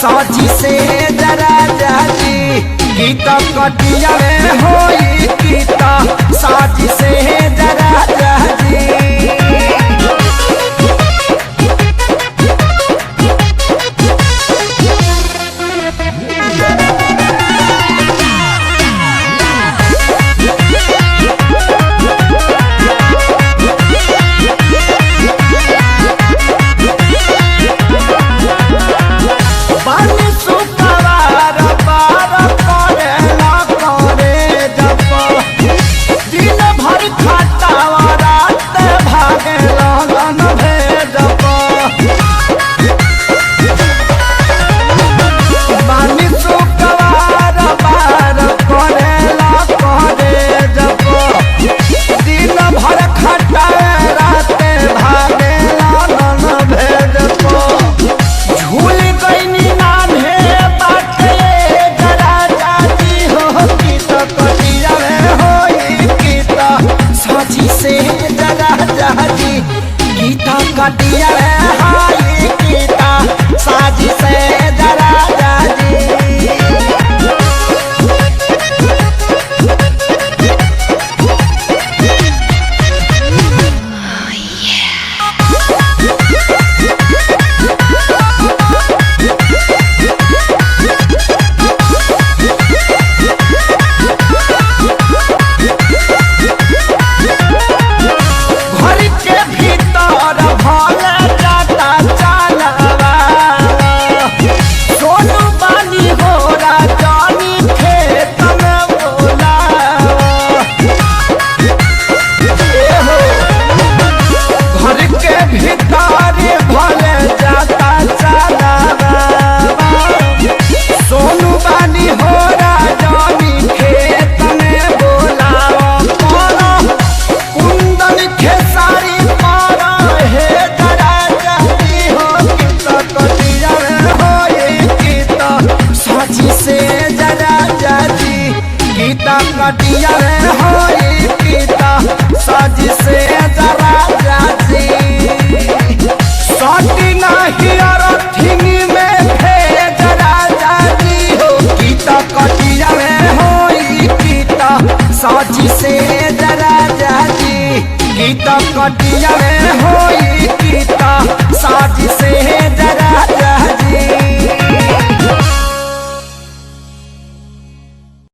साची से जरा जाती गीता कटिया में होई गीता साची से जरा जाती। गीता कटिया हाई गीता साजी से जरा जाजी। गीता कटिया में होई गीता साजी से जरा जाती साटी नहीं अरथिनी में जरा जाती हो। गीता कटिया में होई गीता साजी से जरा जाती गीता कटिया में होई गीता साजी से जरा